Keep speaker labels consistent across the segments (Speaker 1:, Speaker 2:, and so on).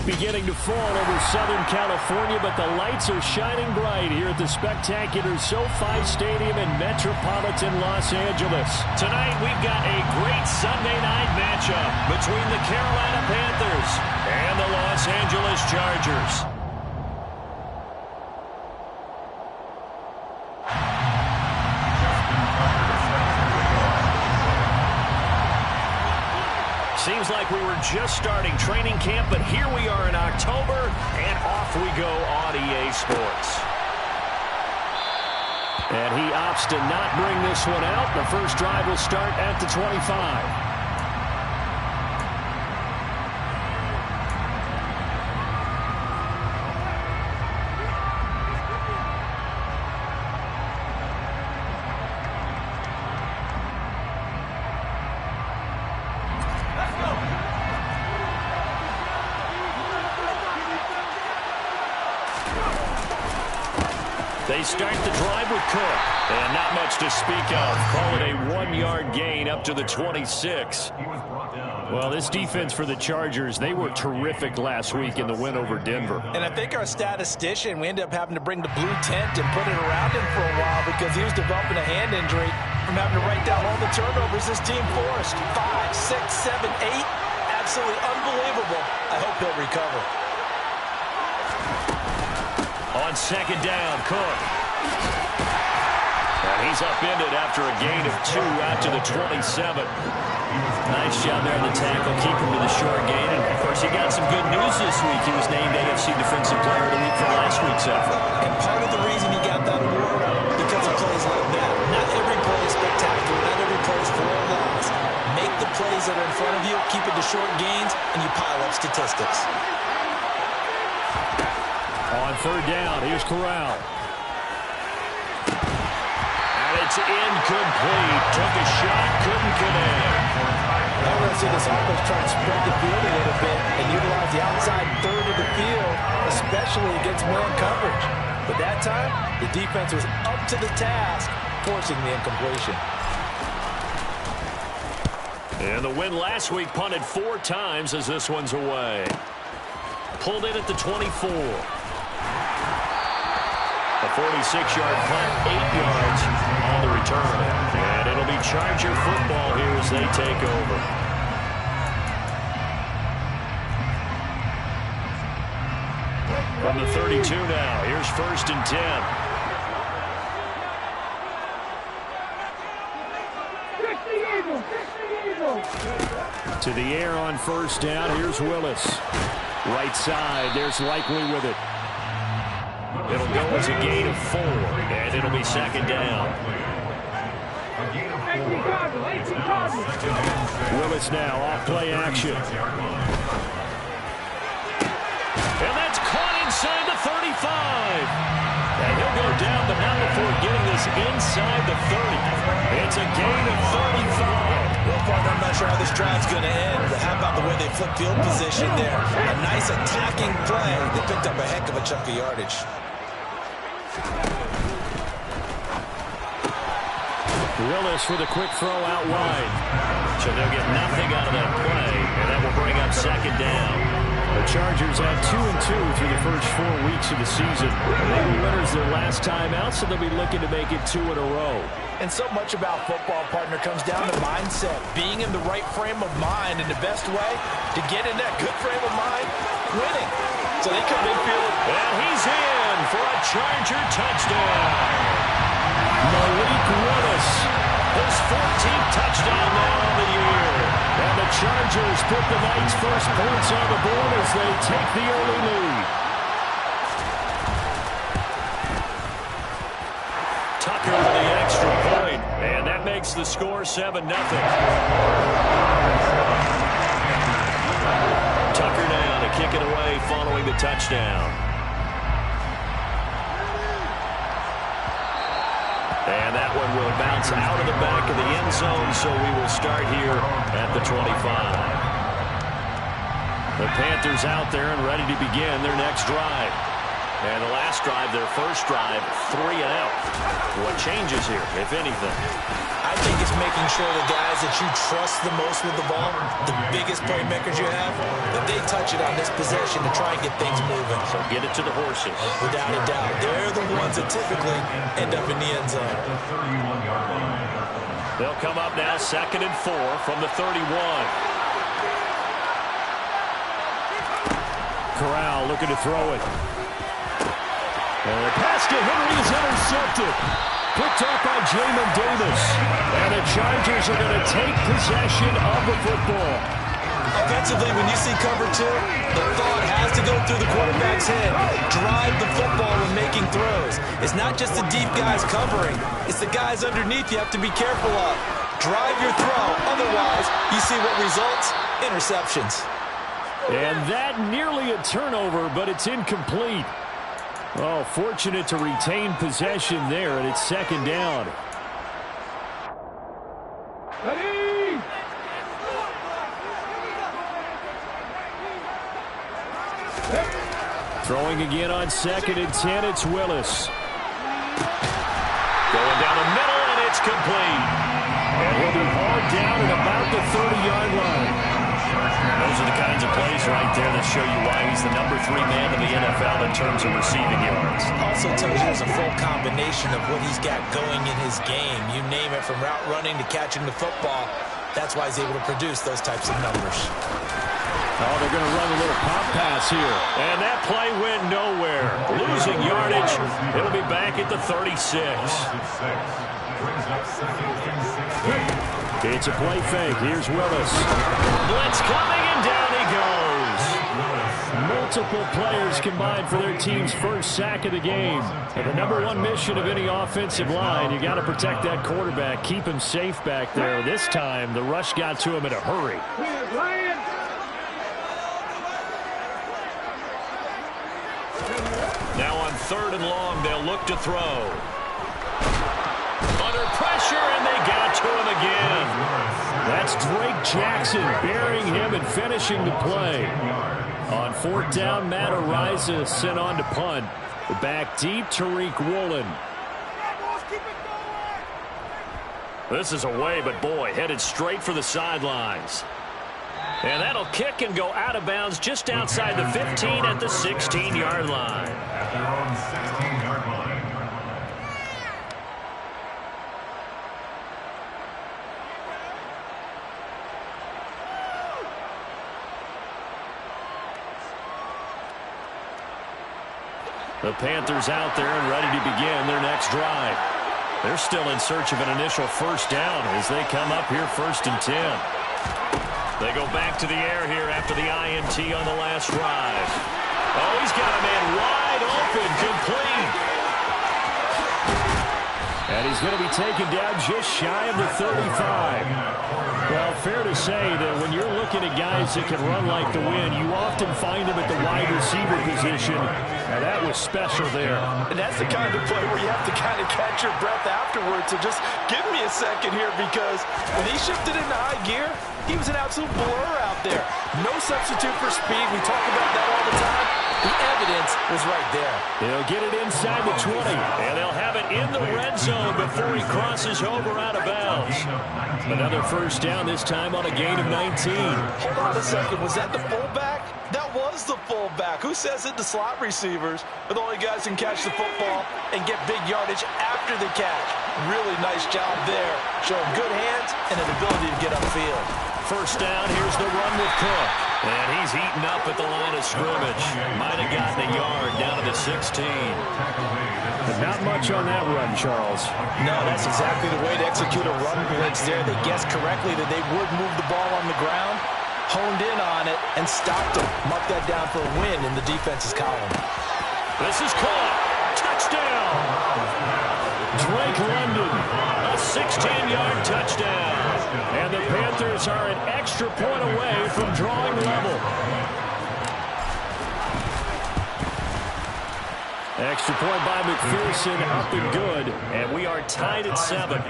Speaker 1: beginning to fall over Southern California, but the lights are shining bright here at the spectacular SoFi Stadium in metropolitan Los Angeles. Tonight, we've got a great Sunday night matchup between the Carolina Panthers and the Los Angeles Chargers. Seems like we were just starting training camp, but here we are in October, and off we go on EA Sports. And he opts to not bring this one out. The first drive will start at the 25. They start the drive with Cook. And not much to speak of. Call it a 1-yard gain up to the 26. Well, this defense for the Chargers, they were terrific last week in the win over Denver.
Speaker 2: And I think our statistician, we ended up having to bring the blue tent and put it around him for a while because he was developing a hand injury from having to write down all the turnovers his team forced. 5, 6, 7, 8. Absolutely unbelievable. I hope he'll recover.
Speaker 1: On second down, Cook. And he's upended after a gain of 2 out to the 27. Nice job there on the tackle, keep him to the short gain. And, of course, he got some good news this week. He was named AFC Defensive Player of the Week for last week's effort.
Speaker 2: And part of the reason he got that award because of plays like that. Not every play is spectacular. Not every play is for a loss. Make the plays that are in front of you, keep it to short gains, and you pile up statistics.
Speaker 1: On third down, here's Corral. And it's incomplete. Took a shot, couldn't connect.
Speaker 2: I want to see this offense try to spread the field a little bit and utilize the outside third of the field, especially against man coverage. But that time, the defense was up to the task, forcing the incompletion.
Speaker 1: And the win last week punted 4 times as this one's away. Pulled in at the 24. A 46-yard punt, 8 yards on the return. And it'll be Charger football here as they take over. From the 32 now, here's 1st and 10. To the air on first down, here's Willis. Right side, there's Likely with it. It'll go as a gain of 4, and it'll be second down. Willis now off play action. And that's caught inside the 35. And he'll go down, but not before getting this inside the 30. It's a gain of 35.
Speaker 2: Well, partner, I'm not sure how this drive's going to end, but how about the way they flip field position there? A nice attacking play. They picked up a heck of a chunk of yardage.
Speaker 1: Willis with a quick throw out wide. So they'll get nothing out of that play, and that will bring up second down. The Chargers had 2-2 through the first 4 weeks of the season. They were winners their last time out, so they'll be looking to make it 2 in a row.
Speaker 2: And so much about football, partner, comes down to mindset. Being in the right frame of mind, and the best way to get in that good frame of mind, winning. So they come in feeling.
Speaker 1: And he's in for a Charger touchdown. Malik Willis, his 14th touchdown now on the year. And the Chargers put the night's first points on the board as they take the early lead. Tucker with the extra point, and that makes the score 7-0. Tucker now to kick it away following the touchdown. And that one will bounce out of the back of the end zone, so we will start here at the 25. The Panthers out there and ready to begin their next drive. And the last drive, their first drive, 3 and out. What changes here, if anything?
Speaker 2: I think it's making sure the guys that you trust the most with the ball, the biggest playmakers you have, that they touch it on this possession to try and get things moving.
Speaker 1: So get it to the horses.
Speaker 2: Without a doubt. They're the ones that typically end up in the end zone.
Speaker 1: They'll come up now 2nd and 4 from the 31. Corral looking to throw it. And the pass to Henry is intercepted. Picked off by Jamin Davis. And the Chargers are going to take possession of the football.
Speaker 2: Offensively, when you see cover 2, the thought has to go through the quarterback's head. Drive the football when making throws. It's not just the deep guys covering. It's the guys underneath you have to be careful of. Drive your throw. Otherwise, you see what results? Interceptions.
Speaker 1: And that nearly a turnover, but it's incomplete. Oh, fortunate to retain possession there, and it's 2nd down. Ready? Throwing again on 2nd and 10, it's Willis. Going down the middle, and it's complete. And he'll be hauled down at about the 30-yard line. Those are the kinds of plays right there that show you why he's the number 3 man in the NFL in terms of receiving yards.
Speaker 2: Also tells you there's a full combination of what he's got going in his game. You name it, from route running to catching the football. That's why he's able to produce those types of numbers.
Speaker 1: Oh, they're going to run a little pop pass here. And that play went nowhere. Losing yardage. It'll be back at the 36. It's a play fake. Here's Willis. Blitz coming, and down he goes. Multiple players combined for their team's first sack of the game. And the number 1 mission of any offensive line, you got to protect that quarterback, keep him safe back there. This time, the rush got to him in a hurry. Now on 3rd and long, they'll look to throw. Under pressure, and they got to him again. That's Drake Jackson burying him and finishing the play. On 4th down, Matt Ariza sent on to punt. Back deep, Tariq Woolen. This is away, but boy, headed straight for the sidelines. And that'll kick and go out of bounds just outside the 15 at the 16-yard line.
Speaker 3: At their own 16-yard line.
Speaker 1: The Panthers out there and ready to begin their next drive. They're still in search of an initial first down as they come up here 1st and 10. They go back to the air here after the INT on the last drive. Oh, he's got a man wide open, complete. And he's going to be taken down just shy of the 35. Well, fair to say that when you're looking at guys that can run like the wind, you often find them at the wide receiver position. And that was special there.
Speaker 2: And that's the kind of play where you have to kind of catch your breath afterwards. So just give me a second here, because when he shifted into high gear, he was an absolute blur out there. No substitute for speed. We talk about that all the time. The evidence was right there.
Speaker 1: They'll get it inside the 20, and they'll have it in the red zone before he crosses over out of bounds. Another first down, this time on a gain of 19.
Speaker 2: Hold on a second. Was that the fullback? That was the fullback. Who says it? The slot receivers are the only guys who can catch the football and get big yardage after the catch. Really nice job there. Showing good hands and an ability to get upfield.
Speaker 1: First down, here's the run with Cook. And he's eaten up at the line of scrimmage. Might have gotten a yard down to the 16. But not much on that run, Charles.
Speaker 2: No, that's exactly the way to execute a run blitz there. They guessed correctly that they would move the ball on the ground, honed in on it, and stopped them. Mark that down for a win in the defense's column.
Speaker 1: This is caught. Touchdown. Drake London, a 16-yard touchdown. And the Panthers are an extra point away from drawing level. Extra point by McPherson, up and good. And we are tied at 7.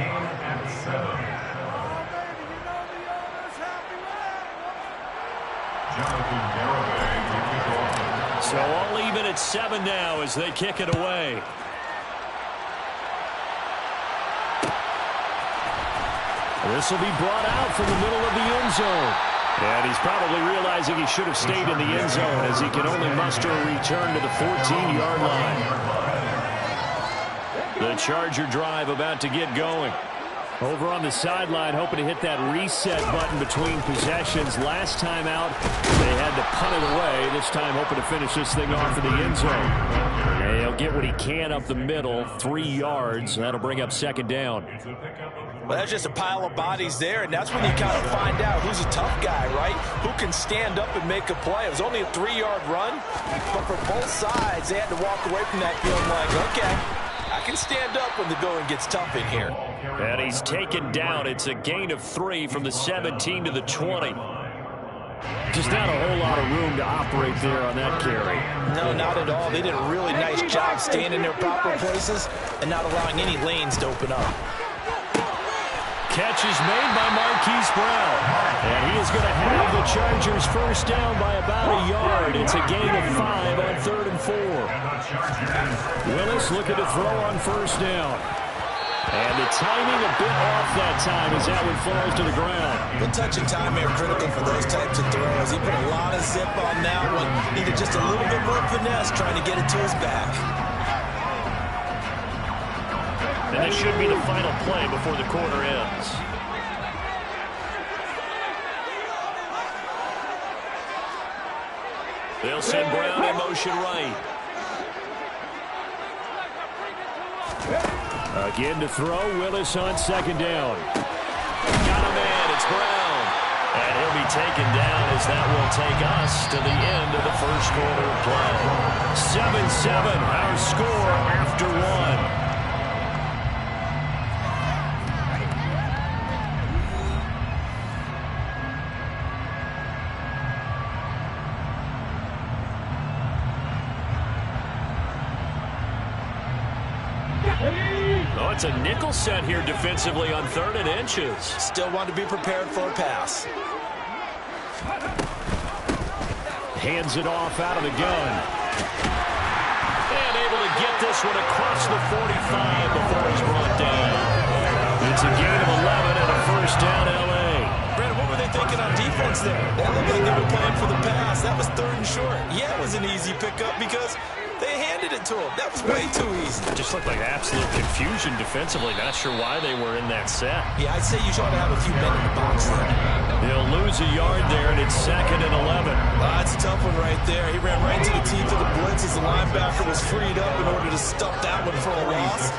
Speaker 1: So all even at and 7 now as they kick it away. This will be brought out from the middle of the end zone. And he's probably realizing he should have stayed in the end zone as he can only muster a return to the 14-yard line. The Charger drive about to get going. Over on the sideline, hoping to hit that reset button between possessions. Last time out, they had to punt it away. This time, hoping to finish this thing off in the end zone. And he'll get what he can up the middle, 3 yards. That'll bring up second down.
Speaker 2: Well, that's just a pile of bodies there, and that's when you kind of find out who's a tough guy, right? Who can stand up and make a play. It was only a 3-yard run, but for both sides, they had to walk away from that feeling like, okay, I can stand up when the going gets tough in here.
Speaker 1: And he's taken down. It's a gain of 3 from the 17 to the 20. Just not a whole lot of room to operate there on that carry.
Speaker 2: No, not at all. They did a really nice job staying in their proper places and not allowing any lanes to open up.
Speaker 1: Catch is made by Marquise Brown. And he is going to have the Chargers first down by about a yard. It's a gain of 5 on 3rd and 4. Willis looking to throw on first down. And the timing a bit off that time as that one falls to the ground.
Speaker 2: The touch and time are critical for those types of throws. He put a lot of zip on that one. Needed just a little bit more finesse trying to get it to his back.
Speaker 1: And this should be the final play before the quarter ends. They'll send Brown in motion right. Again to throw. Willis on second down. Got a man. It's Brown. And he'll be taken down as that will take us to the end of the first quarter of play. 7-7, our score after 1. Oh, it's a nickel set here defensively on 3rd and inches.
Speaker 2: Still want to be prepared for a pass.
Speaker 1: Hands it off out of the gun. And able to get this one across the 45 before he's brought down. It's a gain of 11 and a first down, L.A.
Speaker 2: Brandon, what were they thinking on defense there? That looked like they were playing for the pass. That was 3rd and short. Yeah, it was an easy pickup because they handed it to him. That was way too easy.
Speaker 1: It just looked like absolute confusion defensively. Not sure why they were in that set.
Speaker 2: Yeah, I'd say you ought to have a few men in the box there.
Speaker 1: They'll lose a yard there, and it's 2nd and 11.
Speaker 2: That's a tough one right there. He ran right to the teeth of the blitz as the linebacker was freed up in order to stuff that one for a loss.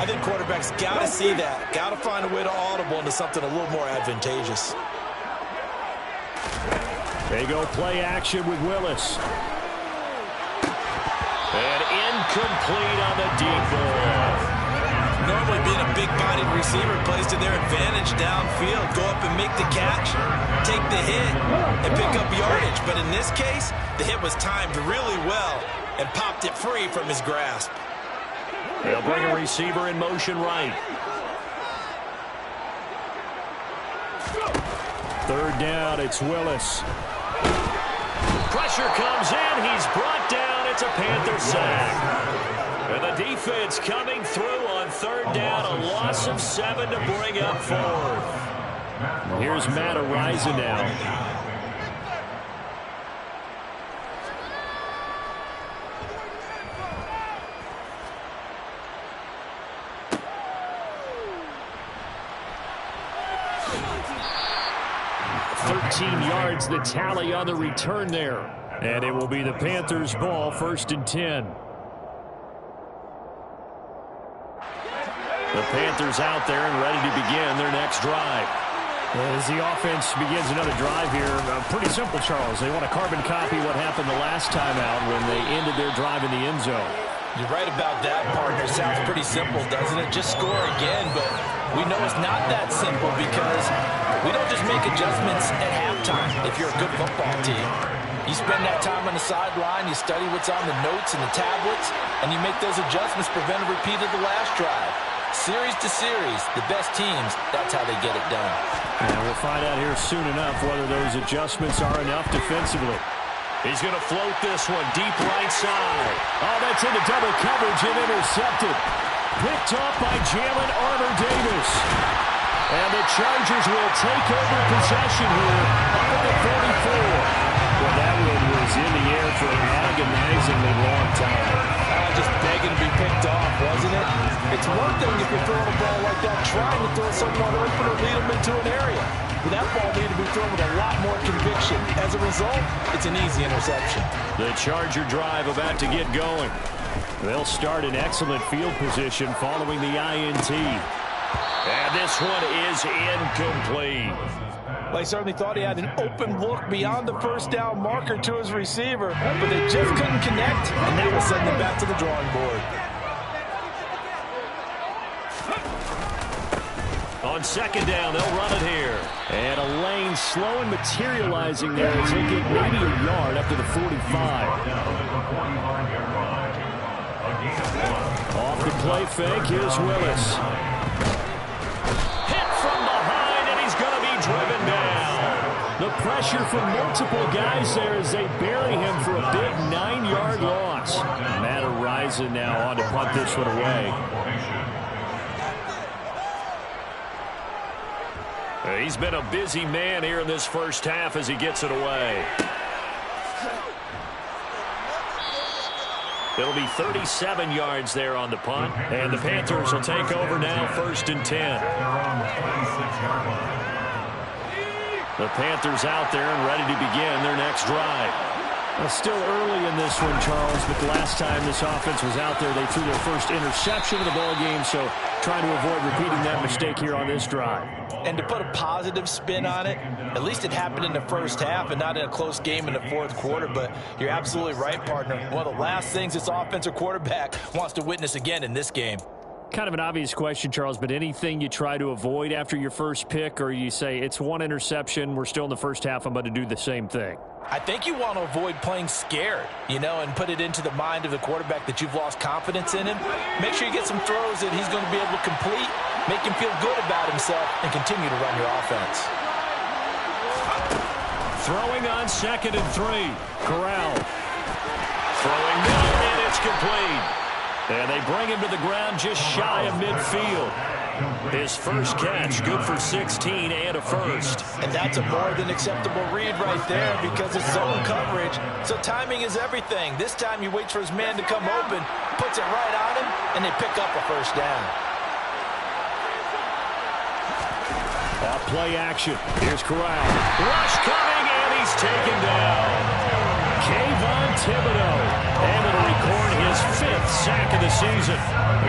Speaker 2: I think quarterbacks got to see that. Got to find a way to audible into something a little more advantageous.
Speaker 1: They go play action with Willis. And incomplete on the deep ball.
Speaker 2: Normally being a big-bodied receiver plays to their advantage downfield. Go up and make the catch, take the hit, and pick up yardage. But in this case, the hit was timed really well and popped it free from his grasp.
Speaker 1: They'll bring a receiver in motion right. 3rd down, it's Willis. Pressure comes in, he's brought down. It's a Panther sack. And the defense coming through on 3rd down. A loss of 7 to bring up 4th. Here's Matt Ariza now. Yards the tally on the return there. And it will be the Panthers' ball, 1st and 10. The Panthers out there and ready to begin their next drive. As the offense begins another drive here, pretty simple, Charles. They want to carbon copy what happened the last time out when they ended their drive in the end zone.
Speaker 2: You're right about that, partner. Sounds pretty simple, doesn't it? Just score again, but we know it's not that simple because we don't just make adjustments at halftime if you're a good football team. You spend that time on the sideline, you study what's on the notes and the tablets, and you make those adjustments, prevent a repeat of the last drive. Series to series, the best teams, that's how they get it done.
Speaker 1: And we'll find out here soon enough whether those adjustments are enough defensively. He's going to float this one deep right side. Oh, that's into double coverage and intercepted. Picked off by Jalen Armour-Davis. And the Chargers will take over possession here up at the 44. Well, that one was in the air for an agonizingly long time.
Speaker 2: Just begging to be picked off, wasn't it? It's one thing if you're throwing a ball like that, trying to throw someone open or lead them into an area. But that ball needed to be thrown with a lot more conviction. As a result, it's an easy interception.
Speaker 1: The Charger drive about to get going. They'll start in excellent field position following the INT. And this one is incomplete.
Speaker 2: Well, he certainly thought he had an open look beyond the first down marker to his receiver, but they just couldn't connect, and that will send them back to the drawing board.
Speaker 1: On second down, they'll run it here. And a lane slow and materializing there as they get maybe a yard up to the 45. Off the play fake, here's Willis. Hit from behind, and he's going to be driven down. The pressure from multiple guys there as they bury him for a big 9-yard loss. Matt Araiza now on to punt this one away. He's been a busy man here in this first half as he gets it away. It'll be 37 yards there on the punt, and the Panthers will take over now, 1st and 10. The Panthers out there and ready to begin their next drive. Well, still early in this one, Charles, but the last time this offense was out there, they threw their first interception of the ball game, so trying to avoid repeating that mistake here on this drive.
Speaker 2: And to put a positive spin on it, at least it happened in the first half and not in a close game in the fourth quarter, but you're absolutely right, partner. One of the last things this offensive quarterback wants to witness again in this game.
Speaker 1: Kind of an obvious question, Charles, but anything you try to avoid after your first pick, or you say it's one interception, we're still in the first half, I'm about to do the same thing?
Speaker 2: I think you want to avoid playing scared, and put it into the mind of the quarterback that you've lost confidence in him. Make sure you get some throws that he's going to be able to complete, make him feel good about himself, and continue to run your offense.
Speaker 1: Throwing on 2nd and 3. Corral. Throwing down, and it's complete. And they bring him to the ground just shy of midfield. His first catch, good for 16 and a first.
Speaker 2: And that's a more than acceptable read right there because it's zone coverage. So timing is everything. This time he waits for his man to come open, puts it right on him, and they pick up a first down.
Speaker 1: Play action. Here's Corral. Rush coming, and he's taken down. Kayvon Thibodeau able to record his 5th sack of the season.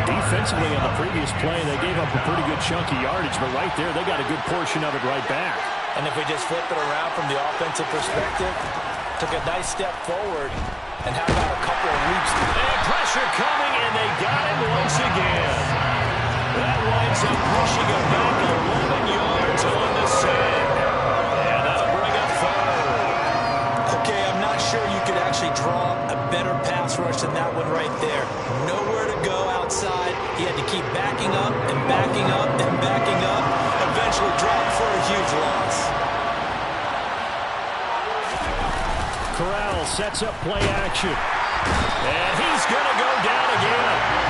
Speaker 1: Defensively on the previous play, they gave up a pretty good chunk of yardage, but right there, they got a good portion of it right back.
Speaker 2: And if we just flip it around from the offensive perspective, took a nice step forward, and how about a couple of leaps?
Speaker 1: And pressure coming, and they got him once again. That winds up pushing him back 11 yards on the send. And that'll bring up 3rd.
Speaker 2: Okay, I'm not sure you could actually draw a better pass rush than that one right there. Nowhere to go outside. He had to keep backing up and backing up and backing up. Eventually dropped for a huge loss.
Speaker 1: Corral sets up play action. And he's going to go down again.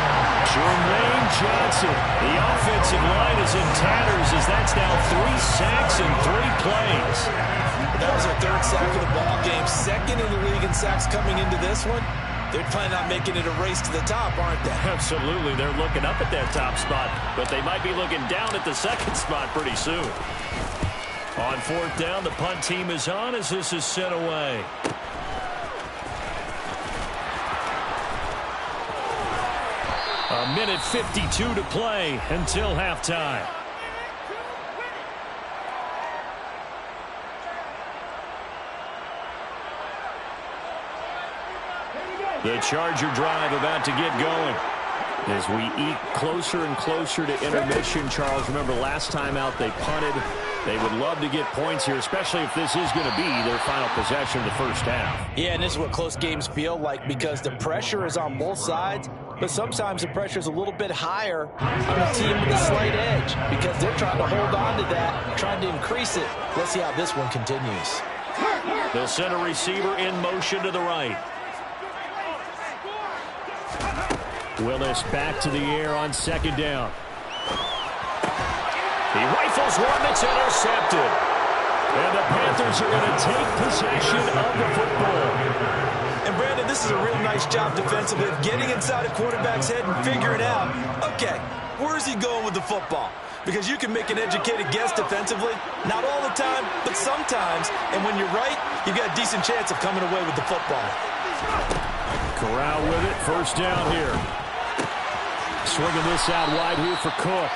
Speaker 1: Jermaine Johnson. The offensive line is in tatters as that's now 3 sacks in 3 plays.
Speaker 2: That was their 3rd sack of the ball game. 2nd in the league in sacks coming into this one. They're planning on making it a race to the top, aren't they?
Speaker 1: Absolutely. They're looking up at that top spot, but they might be looking down at the 2nd spot pretty soon. On 4th down, the punt team is on as this is sent away. A minute 52 to play until halftime. The Charger drive about to get going. As we eke closer and closer to intermission, Charles, remember last time out they punted. They would love to get points here, especially if this is going to be their final possession of the first half.
Speaker 2: Yeah, and this is what close games feel like because the pressure is on both sides, but sometimes the pressure is a little bit higher on the team with a slight edge because they're trying to hold on to that, trying to increase it. Let's see how this one continues.
Speaker 1: They'll send a receiver in motion to the right. Willis back to the air on second down. He rifles one that's intercepted. And the Panthers are going to take possession of the football.
Speaker 2: And Brandon, this is a real nice job defensively of getting inside a quarterback's head and figuring out, okay, where's he going with the football? Because you can make an educated guess defensively. Not all the time, but sometimes. And when you're right, you've got a decent chance of coming away with the football.
Speaker 1: Corral with it. First down here. Swinging this out wide here for Cook.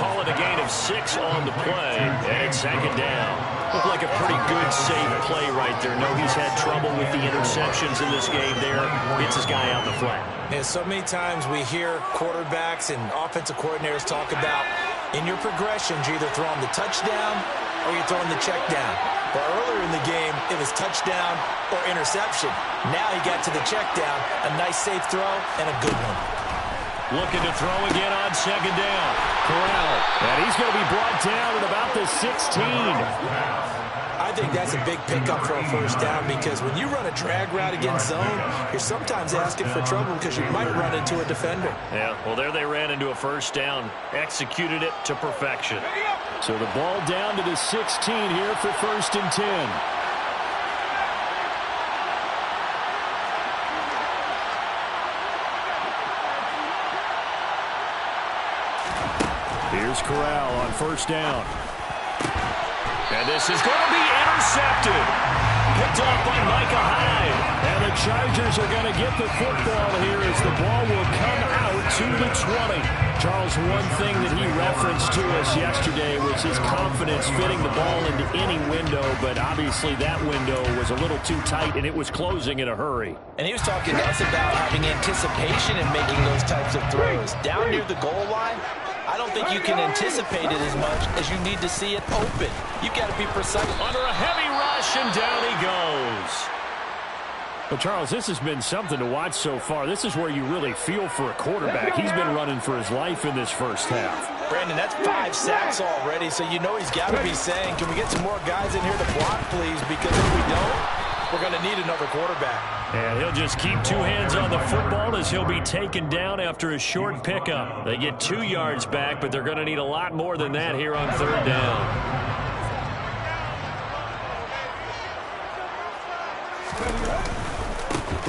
Speaker 1: Call it a gain of 6 on the play, and it's second down. Looked like a pretty good, safe play right there. No, he's had trouble with the interceptions in this game there. Gets his guy out in the flat.
Speaker 2: Yeah, so many times we hear quarterbacks and offensive coordinators talk about in your progressions, you're either throwing the touchdown or you're throwing the check down. But earlier in the game, it was touchdown or interception. Now he got to the check down, a nice safe throw, and a good one.
Speaker 1: Looking to throw again on second down. Corral. And he's going to be brought down at about the 16.
Speaker 2: I think that's a big pickup for a first down because when you run a drag route against zone, you're sometimes asking for trouble because you might run into a defender.
Speaker 1: Yeah, well, there they ran into a first down. Executed it to perfection. So the ball down to the 16 here for first and 10. Here's Corral on first down. And this is going to be intercepted. Picked off by Micah Hyde. And the Chargers are going to get the football here as the ball will come out to the 20. Charles, one thing that he referenced to us yesterday was his confidence fitting the ball into any window, but obviously that window was a little too tight and it was closing in a hurry.
Speaker 2: And he was talking to us about having anticipation in making those types of throws. Down near the goal line, I don't think you can anticipate it as much as you need to see it open. You've got to be precise.
Speaker 1: Under a heavy rush, and down he goes. Well, Charles, this has been something to watch so far. This is where you really feel for a quarterback. He's been running for his life in this first half.
Speaker 2: Brandon, that's 5 sacks already, so you know he's got to be saying, can we get some more guys in here to block, please? Because if we don't, we're going to need another quarterback.
Speaker 1: And he'll just keep 2 hands on the football as he'll be taken down after a short pickup. They get 2 yards back, but they're going to need a lot more than that here on third down.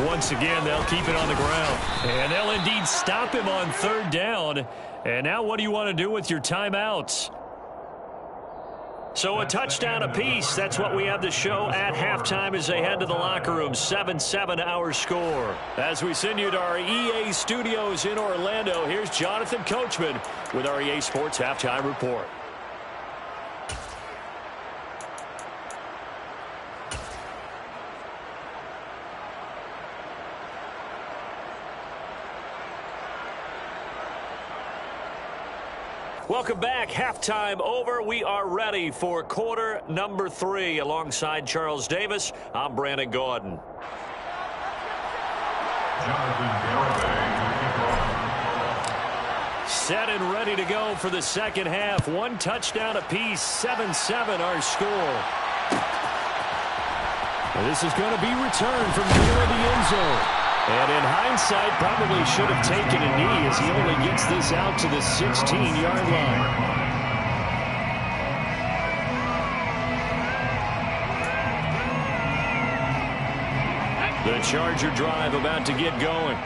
Speaker 1: Once again, they'll keep it on the ground. And they'll indeed stop him on third down. And now what do you want to do with your timeouts? So a touchdown apiece. That's what we have to show at halftime as they head to the locker room. 7-7 our score. As we send you to our EA studios in Orlando, here's Jonathan Coachman with our EA Sports Halftime Report. Welcome back. Halftime over. We are ready for quarter number 3. Alongside Charles Davis, I'm Brandon Gordon. Set and ready to go for the second half. 1 touchdown apiece. 7-7 our score. This is going to be returned from near the end zone. And in hindsight, probably should have taken a knee as he only gets this out to the 16-yard line. The Charger drive about to get going.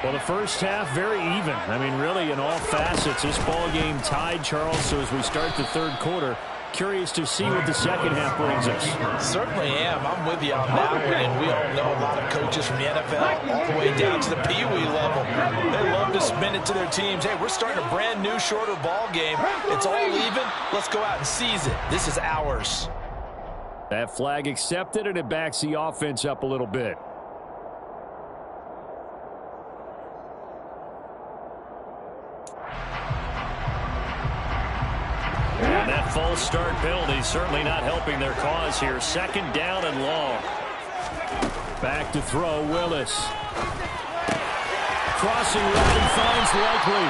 Speaker 1: Well, the first half, very even. I mean, really, in all facets, this ball game tied, Charles. So as we start the third quarter, curious to see what the second half brings us.
Speaker 2: Certainly am. I'm with you on that one. And we all know a lot of coaches from the NFL all the way down to the Pee Wee level. They love to spin it to their teams. Hey, we're starting a brand new, shorter ball game. It's all even. Let's go out and seize it. This is ours.
Speaker 1: That flag accepted, and it backs the offense up a little bit. And that false start penalty certainly not helping their cause here. Second down and long. Back to throw, Willis. Crossing right, he finds Likely.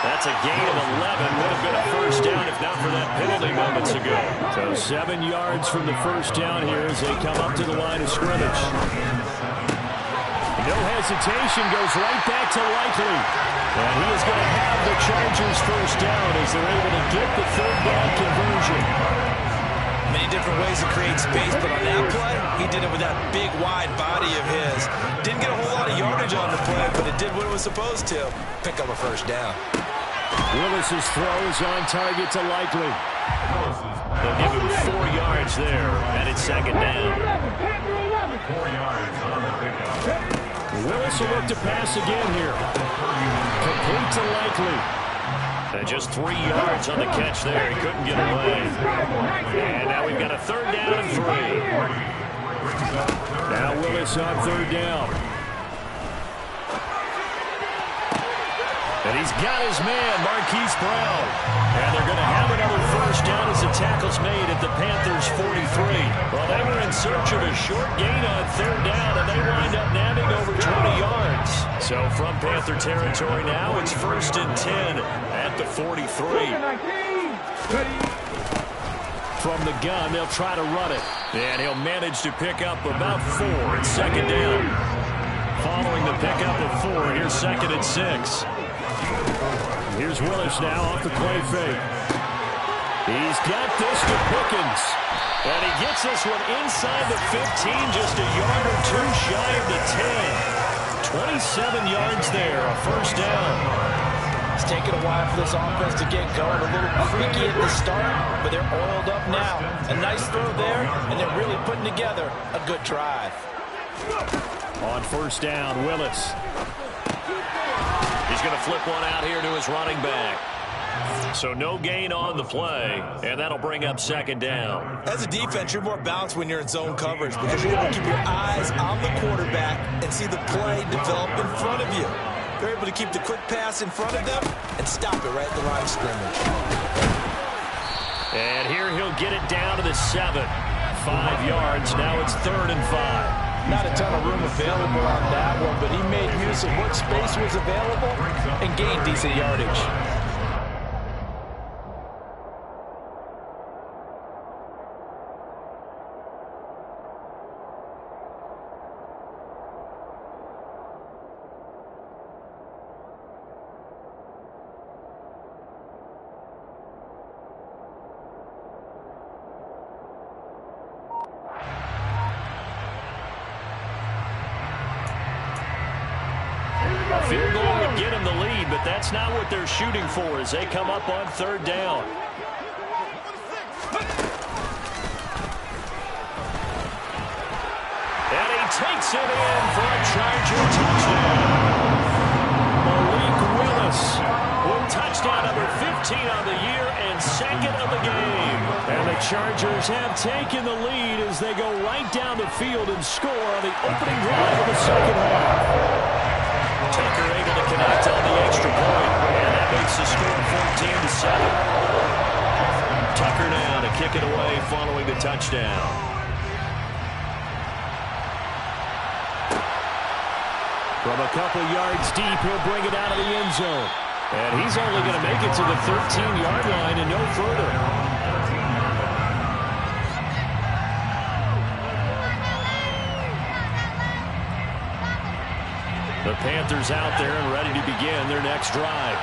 Speaker 1: That's a gain of 11. Would have been a first down if not for that penalty moments ago. So 7 yards from the first down here as they come up to the line of scrimmage. No hesitation, goes right back to Likely. And he is going to have the Chargers first down as they're able to get the third down conversion.
Speaker 2: Many different ways to create space, but on that play, he did it with that big, wide body of his. Didn't get a whole lot of yardage on the play, but it did what it was supposed to. Pick up a first down.
Speaker 1: Willis's throw is on target to Likely. They'll give him 4 yards there, and it's second down.
Speaker 3: 4 yards on the pickup.
Speaker 1: Willis will look to pass again here. Complete to Likely. And just 3 yards on the catch there. He couldn't get away. And now we've got a third down and 3. Now Willis on third down. And he's got his man, Marquise Brown. And they're going to have another first down as the tackle's made at the Panthers' 43. Well, they were in search of a short gain on third down, and they wind up nabbing over 20 yards. So from Panther territory now, it's 1st and 10 at the 43. From the gun, they'll try to run it. And he'll manage to pick up about 4 at second down. Following the pickup of 4, here's 2nd and 6. Here's Willis now off the play fake. He's got this to Pickens. And he gets this one inside the 15, just a yard or 2 shy of the 10. 27 yards there, a first down.
Speaker 2: It's taken a while for this offense to get going. A little creaky at the start, but they're oiled up now. A nice throw there, and they're really putting together a good drive.
Speaker 1: On first down, Willis. He's going to flip one out here to his running back. So no gain on the play, and that'll bring up second down.
Speaker 2: As a defense, you're more balanced when you're in zone coverage because you're able to keep your eyes on the quarterback and see the play develop in front of you. You're able to keep the quick pass in front of them and stop it right at the line of scrimmage.
Speaker 1: And here he'll get it down to the 7. 5 yards. Now it's 3rd and 5.
Speaker 2: Not a ton of room available on that one, but he made use of what space was available and gained decent yardage.
Speaker 1: A field goal would get him the lead, but that's not what they're shooting for as they come up on third down. And he takes it in for a Charger touchdown. Malik Willis with touchdown number 15 on the year and 2nd of the game. And the Chargers have taken the lead as they go right down the field and score on the opening drive of the second half. Tucker able to connect on the extra point, and that makes the score 14-7. Tucker now to kick it away following the touchdown. From a couple yards deep, he'll bring it out of the end zone. And he's only going to make it to the 13-yard line and no further. The Panthers out there and ready to begin their next drive.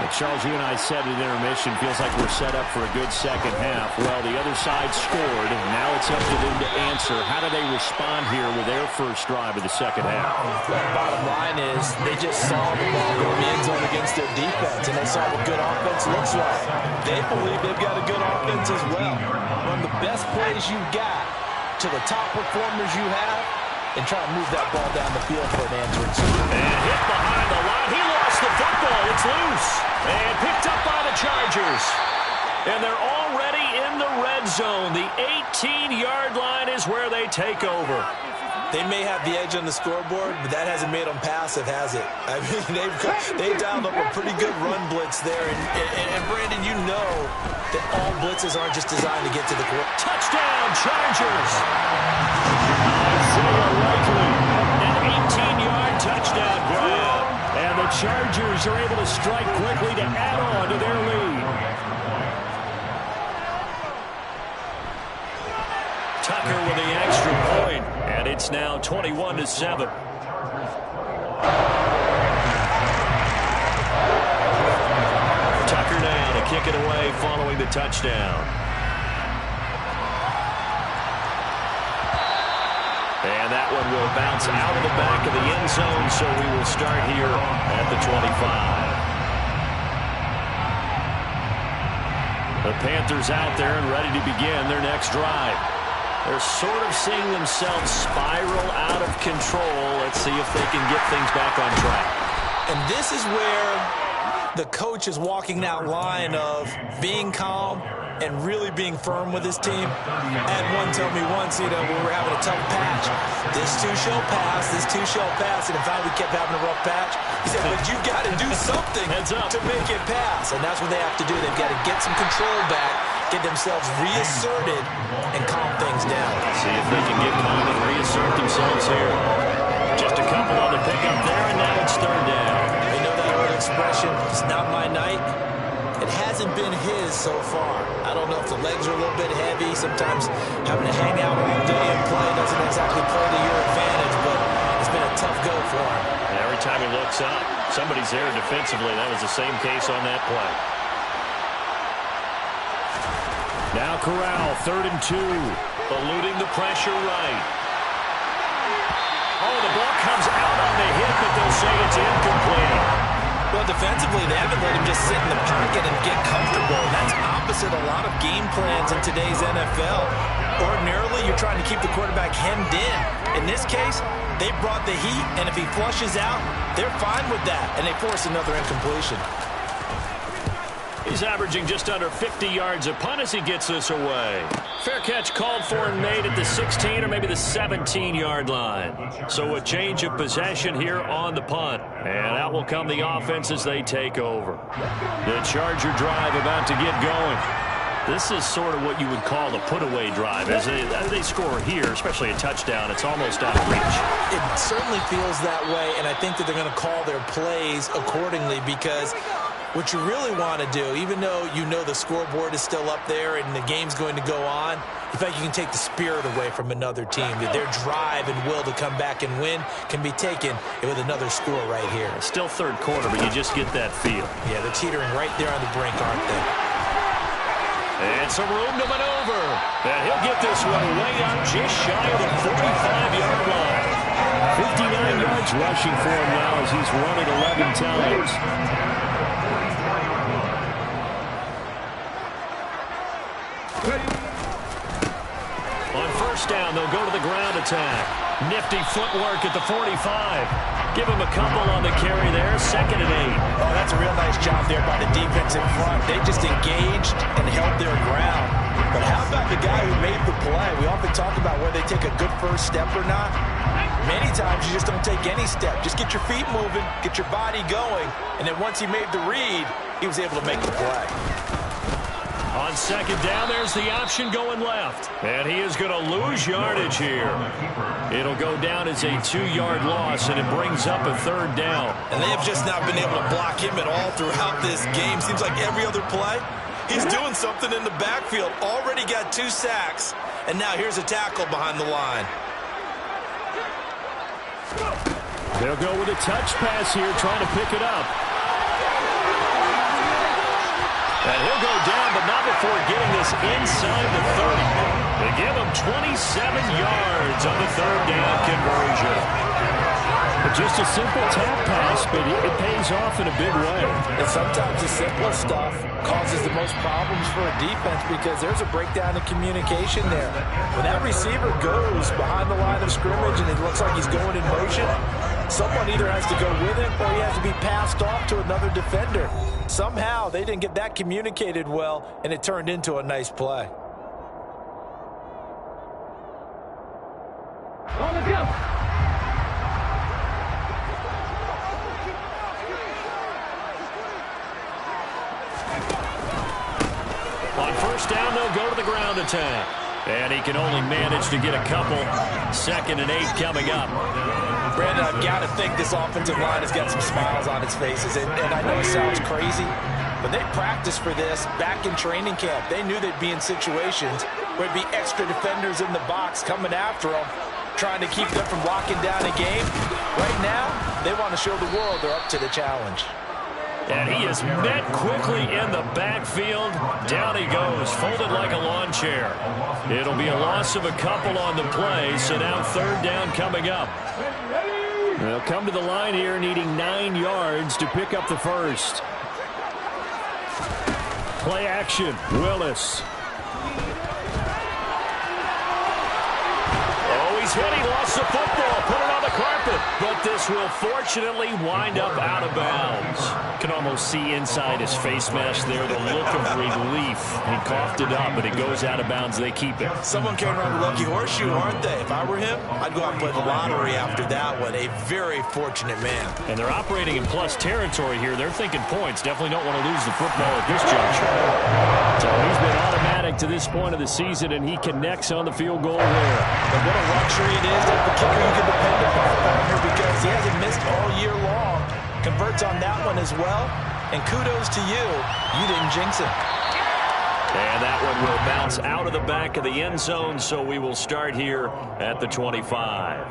Speaker 1: Well, Charles, you and I said at intermission, feels like we're set up for a good second half. Well, the other side scored, and now it's up to them to answer. How do they respond here with their first drive of the second half?
Speaker 2: Bottom line is they just saw the ball go in the end zone against their defense, and they saw what good offense looks like. They believe they've got a good offense as well. Run the best plays you've got to the top performers you have, and try to move that ball down the field for an answering serve.
Speaker 1: And hit behind the line. He lost the football. It's loose. And picked up by the Chargers. And they're already in the red zone. The 18-yard line is where they take over.
Speaker 2: They may have the edge on the scoreboard, but that hasn't made them passive, has it? I mean, they've dialed up a pretty good run blitz there. And Brandon, you know that all blitzes aren't just designed to get to the quarter.
Speaker 1: Touchdown, Chargers! Isaiah Likely, an 18-yard touchdown grab. And the Chargers are able to strike quickly to add on to their lead. Tucker with the extra point, and it's now 21-7. Tucker now to kick it away following the touchdown. And that one will bounce out of the back of the end zone, so we will start here at the 25. The Panthers out there and ready to begin their next drive. They're sort of seeing themselves spiral out of control. Let's see if they can get things back on track.
Speaker 2: And this is where the coach is walking that line of being calm and really being firm with his team. I had one tell me once, we were having a tough patch. This too shall pass, this too shall pass. And in fact, we kept having a rough patch. He said, but you've got to do something to make it pass. And that's what they have to do. They've got to get some control back, get themselves reasserted, and calm things down.
Speaker 1: See if they can get calm and reassert themselves here. Just a couple on the pickup there, and now it's third down.
Speaker 2: You know that old expression, it's not my night? It hasn't been his so far. I don't know if the legs are a little bit heavy. Sometimes having to hang out all day and play doesn't exactly play to your advantage, but it's been a tough go for him.
Speaker 1: And every time he looks up, somebody's there defensively. That was the same case on that play. Now Corral, 3rd and 2, eluding the pressure right. Oh, the ball comes out on the hit, but they'll say it's incomplete.
Speaker 2: Well, defensively, they haven't let him just sit in the pocket and get comfortable. And that's opposite a lot of game plans in today's NFL. Ordinarily, you're trying to keep the quarterback hemmed in. In this case, they brought the heat, and if he flushes out, they're fine with that, and they force another incompletion.
Speaker 1: He's averaging just under 50 yards a punt as he gets this away. Fair catch called for and made at the 16 or maybe the 17-yard line. So a change of possession here on the punt. And out will come the offense as they take over. The Charger drive about to get going. This is sort of what you would call the put-away drive. As they score here, especially a touchdown, it's almost out of reach.
Speaker 2: It certainly feels that way, and I think that they're going to call their plays accordingly because what you really want to do, even though you know the scoreboard is still up there and the game's going to go on, in fact, you can take the spirit away from another team. That their drive and will to come back and win can be taken with another score right here.
Speaker 1: Still third quarter, but you just get that feel.
Speaker 2: Yeah, they're teetering right there on the brink, aren't they?
Speaker 1: And some room to maneuver. And he'll get this one way out just shy of the 45-yard line. 59 yards rushing for him now as he's run it 11 times. On first down, they'll go to the ground attack. Nifty footwork at the 45. Give him a couple on the carry there. 2nd and 8.
Speaker 2: Oh, that's a real nice job there by the defense in front. They just engaged and held their ground. But how about the guy who made the play? We often talk about whether they take a good first step or not. Many times you just don't take any step. Just get your feet moving, get your body going, and then once he made the read, he was able to make the play.
Speaker 1: On 2nd down, there's the option going left. And he is going to lose yardage here. It'll go down as a 2-yard loss, and it brings up a 3rd down.
Speaker 2: And they have just not been able to block him at all throughout this game. Seems like every other play, he's doing something in the backfield. Already got 2 sacks, and now here's a tackle behind the line.
Speaker 1: They'll go with a touch pass here, trying to pick it up. And he'll go down, but not before getting this inside the 30. They give him 27 yards on the 3rd down conversion. But just a simple tap pass, but it pays off in a big way.
Speaker 2: And sometimes the simple stuff causes the most problems for a defense because there's a breakdown in communication there. When that receiver goes behind the line of scrimmage and it looks like he's going in motion, someone either has to go with him or he has to be passed off to another defender. Somehow they didn't get that communicated well, and it turned into a nice play.
Speaker 3: Let's go.
Speaker 1: On first down, they'll go to the ground attack. And he can only manage to get a couple. 2nd and 8 coming up.
Speaker 2: Brandon, I've got to think this offensive line has got some smiles on its faces. And I know it sounds crazy, but they practiced for this back in training camp. They knew they'd be in situations where there'd be extra defenders in the box coming after them, trying to keep them from locking down a game. Right now, they want to show the world they're up to the challenge.
Speaker 1: And he is met quickly in the backfield. Down he goes, folded like a lawn chair. It'll be a loss of a couple on the play, so now 3rd down coming up. They'll come to the line here needing 9 yards to pick up the first. Play action, Willis. Oh, he's hit. He lost the football. Put it on the carpet. But this will fortunately wind up out of bounds. Can almost see inside his face mask there the look of relief. He coughed it up, but it goes out of bounds. They keep it.
Speaker 2: Someone came around the lucky horseshoe, aren't they? If I were him, I'd go out and play the lottery after that one. A very fortunate man.
Speaker 1: And they're operating in plus territory here. They're thinking points. Definitely don't want to lose the football at this juncture. So he's been automatic to this point of the season, and he connects on the field goal there.
Speaker 2: But what a luxury it is that the kicker you can depend upon here, because he hasn't missed all year long. Converts on that one as well. And kudos to you. You didn't jinx him.
Speaker 1: And that one will bounce out of the back of the end zone, so we will start here at the 25.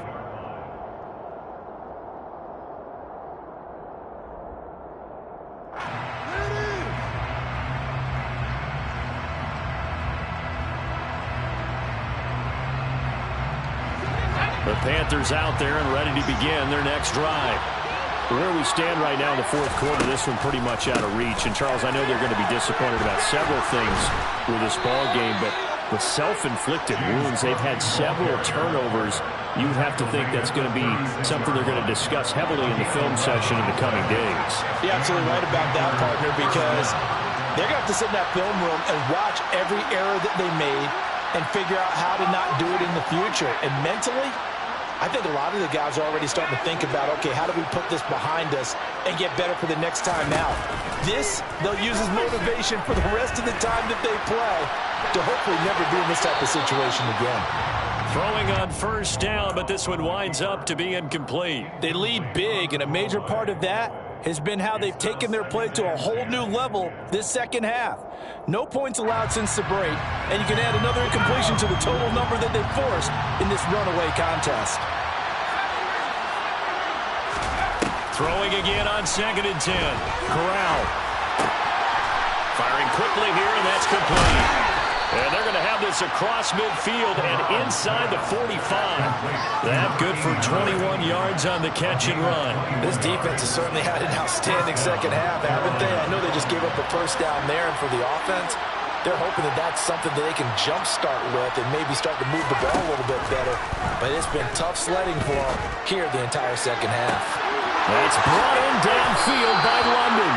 Speaker 1: The Panthers out there and ready to begin their next drive. Where we stand right now in the 4th quarter, this one pretty much out of reach. And, Charles, I know they're going to be disappointed about several things with this ball game, but the self-inflicted wounds, they've had several turnovers. You'd have to think that's going to be something they're going to discuss heavily in the film session in the coming days.
Speaker 2: You're absolutely right about that, partner, because they're going to have to sit in that film room and watch every error that they made and figure out how to not do it in the future. And mentally, I think a lot of the guys are already starting to think about, okay, how do we put this behind us and get better for the next time out? This, they'll use as motivation for the rest of the time that they play to hopefully never be in this type of situation again.
Speaker 1: Throwing on 1st down, but this one winds up to be incomplete.
Speaker 2: They lead big, and a major part of that has been how they've taken their play to a whole new level this 2nd half. No points allowed since the break, and you can add another incompletion to the total number that they forced in this runaway contest.
Speaker 1: Throwing again on 2nd and 10. Corral. Firing quickly here, and that's complete. And they're going to have this across midfield and inside the 45. That good for 21 yards on the catch and run.
Speaker 2: This defense has certainly had an outstanding 2nd half, haven't they? I know they just gave up a 1st down there, and for the offense, they're hoping that that's something that they can jumpstart with and maybe start to move the ball a little bit better. But it's been tough sledding for them here the entire 2nd half.
Speaker 1: That's brought in downfield by London.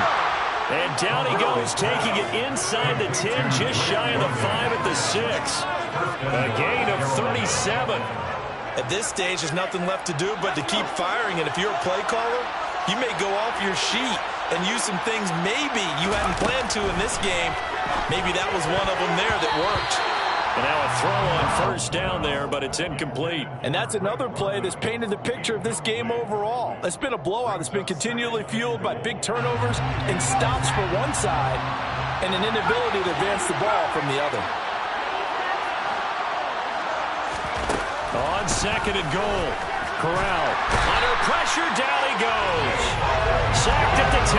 Speaker 1: And down he goes, taking it inside the 10, just shy of the 5 at the 6. A gain of 37.
Speaker 2: At this stage, there's nothing left to do but to keep firing. And if you're a play caller, you may go off your sheet and use some things maybe you hadn't planned to in this game. Maybe that was one of them there that worked.
Speaker 1: And now a throw on 1st down there, but it's incomplete.
Speaker 2: And that's another play that's painted the picture of this game overall. It's been a blowout. It's been continually fueled by big turnovers and stops for one side and an inability to advance the ball from the other.
Speaker 1: On 2nd and goal. Corral. Under pressure, down he goes. Sacked at the 10.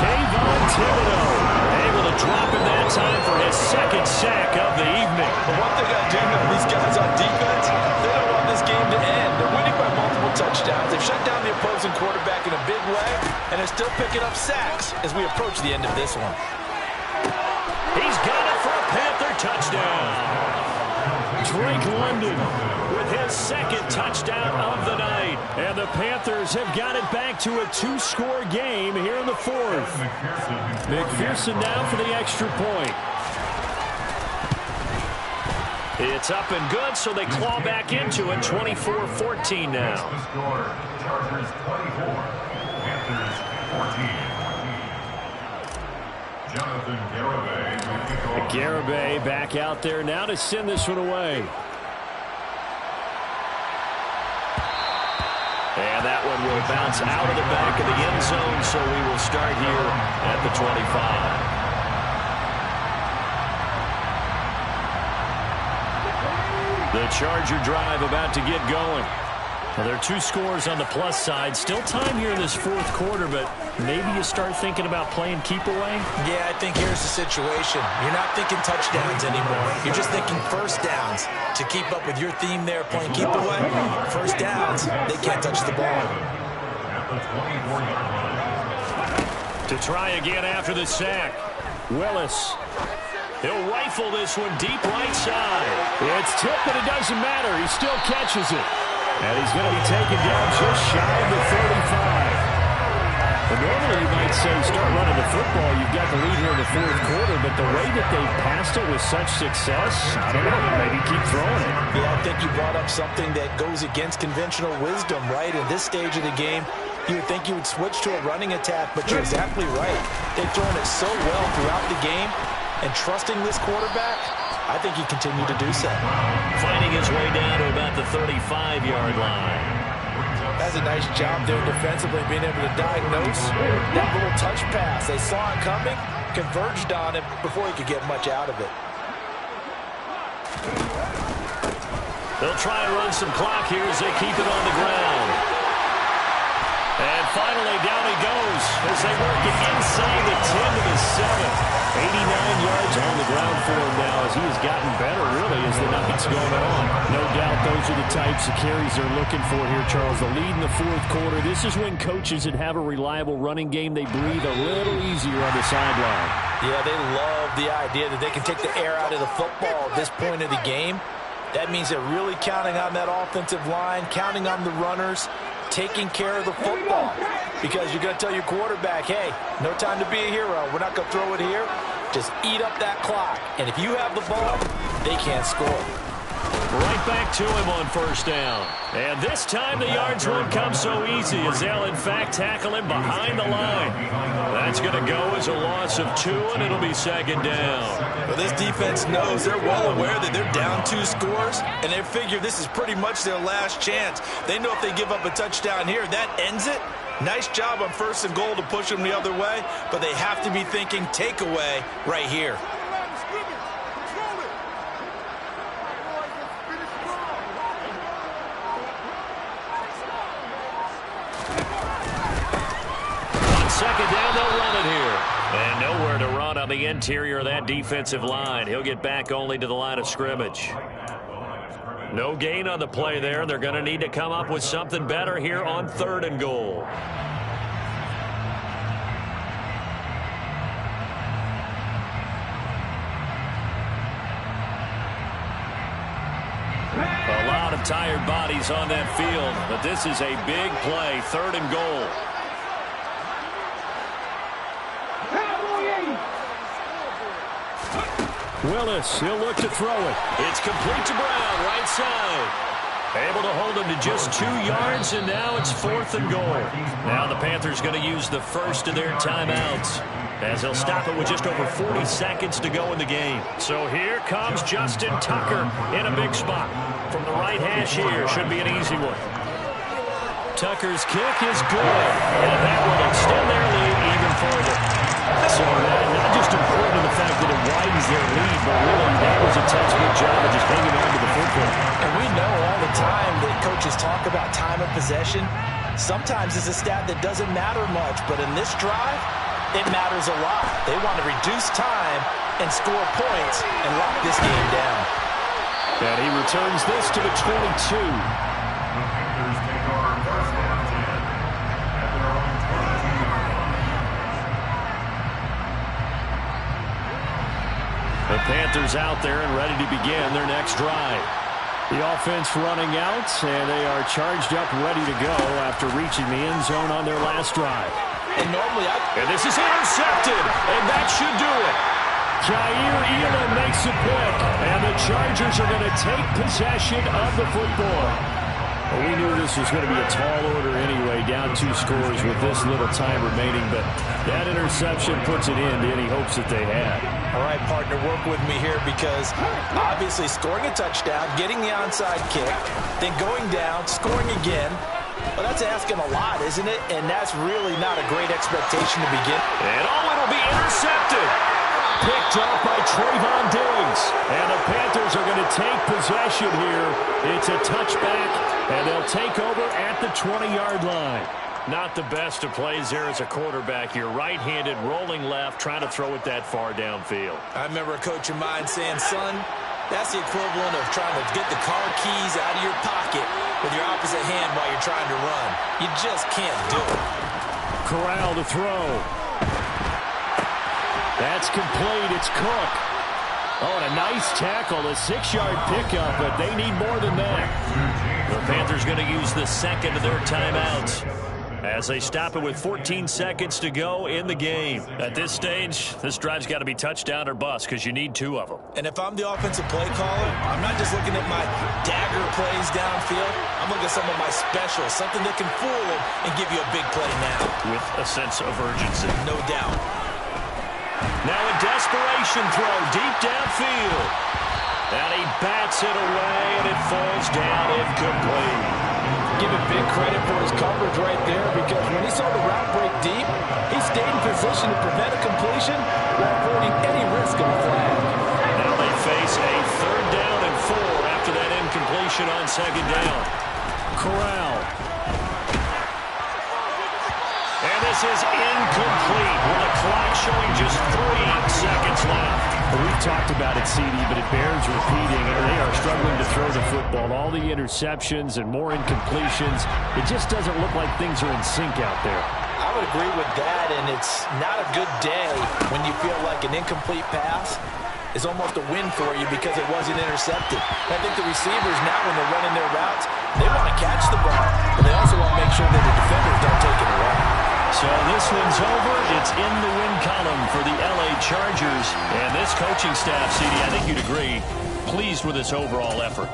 Speaker 1: Kayvon Thibodeau able to drop him that time for his 2nd sack of the evening.
Speaker 2: But one thing I do know, these guys on defense, they don't want this game to end. They're winning by multiple touchdowns. They've shut down the opposing quarterback in a big way, and they're still picking up sacks as we approach the end of this one.
Speaker 1: He's got it for a Panther touchdown. Drake London with his 2nd touchdown of the night. And the Panthers have got it back to a 2-score game here in the 4th. McPherson now for the extra point. It's up and good, so they claw back into it. 24-14 now.
Speaker 3: Chargers 24, Panthers 14.
Speaker 1: Garibay back out there now to send this one away. And that one will bounce out of the back of the end zone, so we will start here at the 25. The Charger drive about to get going. Well, there are 2 scores on the plus side. Still time here in this fourth quarter, but maybe you start thinking about playing keep away?
Speaker 2: Yeah, I think here's the situation. You're not thinking touchdowns anymore. You're just thinking first downs. To keep up with your theme there, playing keep away, first downs, they can't touch the ball.
Speaker 1: To try again after the sack. Willis. He'll rifle this one deep right side. It's tipped, but it doesn't matter. He still catches it. And he's going to be taken down just shy of the 35. Well, normally you might say start running the football. You've got the lead here in the fourth quarter, but the way that they passed it with such success, I don't know, maybe keep throwing it.
Speaker 2: Yeah, I think you brought up something that goes against conventional wisdom, right? In this stage of the game, you would think you would switch to a running attack, but you're exactly right. They've thrown it so well throughout the game, and trusting this quarterback, I think he continued to do so.
Speaker 1: Finding his way down to about the 35-yard line.
Speaker 2: That's a nice job there defensively, being able to diagnose that little touch pass. They saw it coming, converged on it before he could get much out of it.
Speaker 1: They'll try and run some clock here as they keep it on the ground. And finally, down he goes as they work it inside the 10 to the 7. 89 yards on the ground for him now as he has gotten better, really, as the night's going on. No doubt those are the types of carries they're looking for here, Charles. The lead in the fourth quarter. This is when coaches that have a reliable running game, they breathe a little easier on the sideline.
Speaker 2: Yeah, they love the idea that they can take the air out of the football at this point of the game. That means they're really counting on that offensive line, counting on the runners, taking care of the football. Because you're going to tell your quarterback, hey, no time to be a hero. We're not going to throw it here. Just eat up that clock. And if you have the ball, they can't score.
Speaker 1: Right back to him on first down. And this time the yards won't come so easy as they'll, in fact, tackle him behind the line. That's going to go as a loss of 2, and it'll be second down.
Speaker 2: Well, this defense knows, they're well aware that they're down 2 scores, and they figure this is pretty much their last chance. They know if they give up a touchdown here, that ends it. Nice job on first and goal to push them the other way, but they have to be thinking takeaway right here.
Speaker 1: On second down, they'll run it here. And nowhere to run on the interior of that defensive line. He'll get back only to the line of scrimmage. No gain on the play there. They're going to need to come up with something better here on third and goal. A lot of tired bodies on that field, but this is a big play, third and goal. Willis, he'll look to throw it. It's complete to Brown, right side. Able to hold him to just 2 yards, and now it's fourth and goal. Now the Panthers going to use the first of their timeouts, as they'll stop it with just over 40 seconds to go in the game. So here comes Justin Tucker in a big spot. From the right hash here, should be an easy one. Tucker's kick is good, and that will extend their lead even further. So not just important in the fact that it widens their lead, but really that was a textbook job of just hanging on to the football.
Speaker 2: And we know all the time that coaches talk about time of possession. Sometimes it's a stat that doesn't matter much, but in this drive, it matters a lot. They want to reduce time and score points and lock this game down.
Speaker 1: And he returns this to the 22. The Panthers out there and ready to begin their next drive. The offense running out, and they are charged up, ready to go after reaching the end zone on their last drive.
Speaker 2: And normally,
Speaker 1: and this is intercepted, and that should do it. Jair Elam makes it quick, and the Chargers are going to take possession of the football. Well, we knew this was going to be a tall order anyway, down 2 scores with this little time remaining, but that interception puts it in to any hopes that they had.
Speaker 2: All right, partner, work with me here because obviously scoring a touchdown, getting the onside kick, then going down, scoring again. Well, that's asking a lot, isn't it? And that's really not a great expectation to begin.
Speaker 1: And it'll be intercepted. Picked up by Trayvon Diggs. And the Panthers are going to take possession here. It's a touchback, and they'll take over at the 20-yard line. Not the best of plays there as a quarterback. You're right-handed, rolling left, trying to throw it that far downfield.
Speaker 2: I remember a coach of mine saying, son, that's the equivalent of trying to get the car keys out of your pocket with your opposite hand while you're trying to run. You just can't do it.
Speaker 1: Corral to throw. That's complete. It's Cook. Oh, and a nice tackle, a 6-yard pickup, but they need more than that. The Panthers going to use the second of their timeouts as they stop it with 14 seconds to go in the game. At this stage, this drive's got to be touchdown or bust because you need 2 of them.
Speaker 2: And if I'm the offensive play caller, I'm not just looking at my dagger plays downfield. I'm looking at some of my specials, something that can fool them and give you a big play now.
Speaker 1: With a sense of urgency.
Speaker 2: No doubt.
Speaker 1: Now a desperation throw deep downfield. And he bats it away, and it falls down incomplete.
Speaker 2: Give him big credit for his coverage right there because when he saw the route break deep, he stayed in position to prevent a completion while avoiding any risk of a flag.
Speaker 1: Now they face a 3rd down and 4 after that incompletion on 2nd down. Corral. And this is incomplete with the clock showing just 3 seconds left. Well, we've talked about it, CD, but it bears repeating. They are struggling to throw the football. All the interceptions and more incompletions. It just doesn't look like things are in sync out there.
Speaker 2: I would agree with that, and it's not a good day when you feel like an incomplete pass is almost a win for you because it wasn't intercepted. I think the receivers now, when they're running their routes, they want to catch the ball, but they also want to make sure that the defenders don't take it away.
Speaker 1: So this one's over. It's in the win column for the LA Chargers. And this coaching staff, CD, I think you'd agree, pleased with this overall effort.